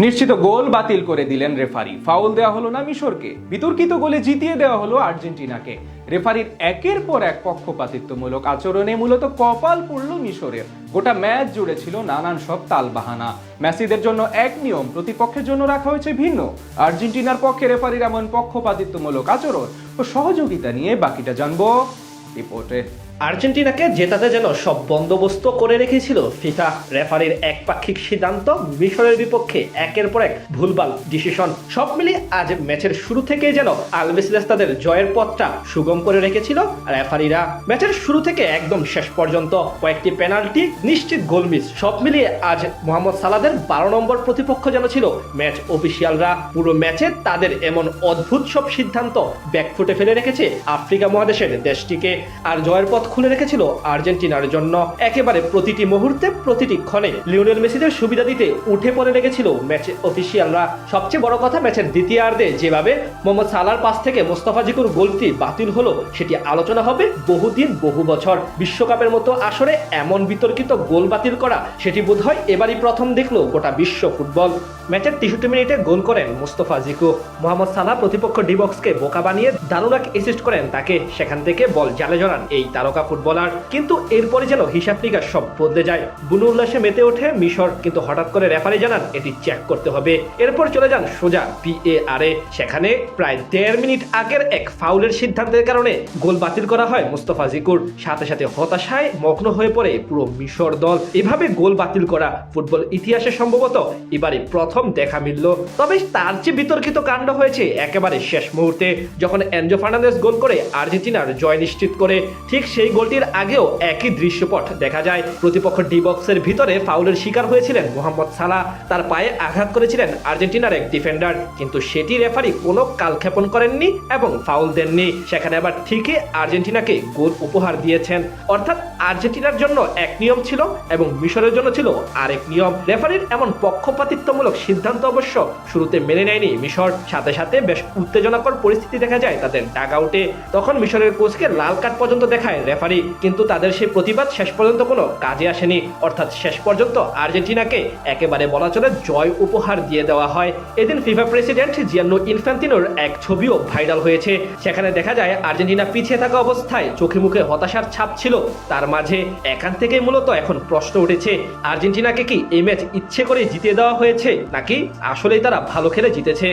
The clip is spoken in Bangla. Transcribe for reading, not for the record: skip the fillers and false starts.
নিশ্চিত গোল বাতিল করে দিলেন রেফারি। ফাউল দেওয়া হলো না মিশরকে, বিতর্কিত গোলে জিতিয়ে দেওয়া হলো আর্জেন্টিনাকে। রেফারির একের পর এক পক্ষপাতিত্বমূলক আচরণে মূলত কপাল পড়ল মিশরের। গোটা ম্যাচ জুড়ে ছিল নানান সব তালবাহানা। মেসিদের জন্য এক নিয়ম, প্রতিপক্ষের জন্য রাখা হয়েছে ভিন্ন। আর্জেন্টিনার পক্ষে রেফারির এমন পক্ষপাতিত্বমূলক আচরণ ও সহযোগিতা নিয়ে বাকিটা জানবো রিপোর্টে। আর্জেন্টিনাকে জেতাতে যেন সব বন্দোবস্ত করে রেখেছিল ফিফা। রেফারির একপাক্ষিক সিদ্ধান্ত, মিশরের বিপক্ষে একের পর এক ভুলভাল ডিসিশন, সব মিলিয়ে আজ ম্যাচের শুরু থেকে যেন আলবিসেলেস তাদের জয়ের পথটা সুগম করে রেখেছিল রেফারিরা। ম্যাচের শুরু থেকে একদম শেষ পর্যন্ত কয়েকটি পেনাল্টি, নিশ্চিত গোল মিস, সব মিলিয়ে আজ মোহাম্মদ সালাদের 12 নম্বর প্রতিপক্ষ যেন ছিল ম্যাচ অফিসিয়ালরা। পুরো ম্যাচে তাদের এমন অদ্ভুত সব সিদ্ধান্ত ব্যাকফুটে ফেলে রেখেছে আফ্রিকা মহাদেশের দেশটিকে। আর জয়ের পথ খুলে রেখেছিল আর্জেন্টিনার জন্য। একেবারে প্রতিটি মুহূর্তে, প্রতিটি ক্ষণে লিওনেল মেসিদের সুবিধা দিতে উঠে পড়ে লেগেছিল ম্যাচ অফিসিয়ালরা। সবচেয়ে বড় কথা, ম্যাচের দ্বিতীয়ার্ধে যেভাবে মোহাম্মদ সালার পাস থেকে মোস্তাফা জিকুর গোলটি বাতিল হলো, সেটি আলোচনা হবে বহুদিন বহু বছর। বিশ্বকাপের মতো আসরে এমন বিতর্কিত গোল বাতিল করা, সেটি বোধহয় এবারই প্রথম দেখলো গোটা বিশ্ব ফুটবল। ম্যাচের 63 মিনিটে গোল করেন মোস্তফা জিকু। মোহাম্মদ সালাহ প্রতিপক্ষ ডিবক্সকে বোকা বানিয়ে দারুণ এক অ্যাসিস্ট করেন তাকে। সেখান থেকে বল জালে জড়ান এই তারকা ফুটবলার। কিন্তু এরপরে যেন হিসাব নিকাশ সব বদলে যায়। বুনো উল্লাসে মেতে ওঠে মিশর, কিন্তু হঠাৎ করে রেফারি জানান এটি চেক করতে হবে। এরপর চলে যান সোজা VAR-এ। সেখানে প্রায় 1.5 মিনিট আগের এক ফাউলের সিদ্ধান্তের কারণে গোল বাতিল করা হয় মোস্তফা জিকুর। সাথে সাথে হতাশায় মগ্ন হয়ে পড়ে পুরো মিশর দল। এভাবে গোল বাতিল করা ফুটবল ইতিহাসে সম্ভবত এবারে প্রথম দেখা মিলল। তবে তার যে বিতর্কিত কাণ্ড হয়েছে একেবারে শেষ মুহূর্তে, যখন এনজো ফার্নান্দেজ গোল করে আর্জেন্টিনার জয় নিশ্চিত করে। ঠিক সেই গোলটির আগেও একই দৃশ্যপট দেখা যায়। প্রতিপক্ষ ডি বক্সের ভিতরে ফাউলের শিকার হয়েছিলেন মোহাম্মদ সালাহ। তার পায়ে আঘাত করেছিলেন আর্জেন্টিনার এক ডিফেন্ডার, কিন্তু সেটি রেফারি কোনো কালক্ষেপণ করেননি এবং ফাউল দেননি। সেখানে আবার ঠিকই আর্জেন্টিনাকে গোল উপহার দিয়েছেন। অর্থাৎ আর্জেন্টিনার জন্য এক নিয়ম ছিল এবং মিশরের জন্য ছিল আরেক নিয়ম। রেফারির এমন পক্ষপাতিত্বমূলক সিদ্ধান্ত অবশ্য শুরুতে মেনে নেয়নি মিশর। সাথে সাথে বেশ উত্তেজনাকর পরিস্থিতি দেখা যায় তাদের ডাগ আউটে। তখন মিশরের কোচকে লাল কার্ড পর্যন্ত দেখায় রেফারি, কিন্তু তাদের সেই প্রতিবাদ শেষ পর্যন্ত কোনো কাজে আসেনি। অর্থাৎ শেষ পর্যন্ত আর্জেন্টিনাকে একেবারে বলা চলে জয় উপহার দিয়ে দেওয়া হয়। এদিন ফিফা প্রেসিডেন্ট জিয়ান্নো ইনফ্যান্তিনোর এক ছবিও ভাইরাল হয়েছে। সেখানে দেখা যায় আর্জেন্টিনা পিছিয়ে থাকা অবস্থায় চোখে মুখে হতাশার ছাপ ছিল তার মাঝে। এখান থেকে মূলত এখন প্রশ্ন উঠেছে, আর্জেন্টিনাকে কি এই ম্যাচ ইচ্ছে করে জিতিয়ে দেওয়া হয়েছে, নাকি আসলেই তারা ভালো খেলে জিতেছে?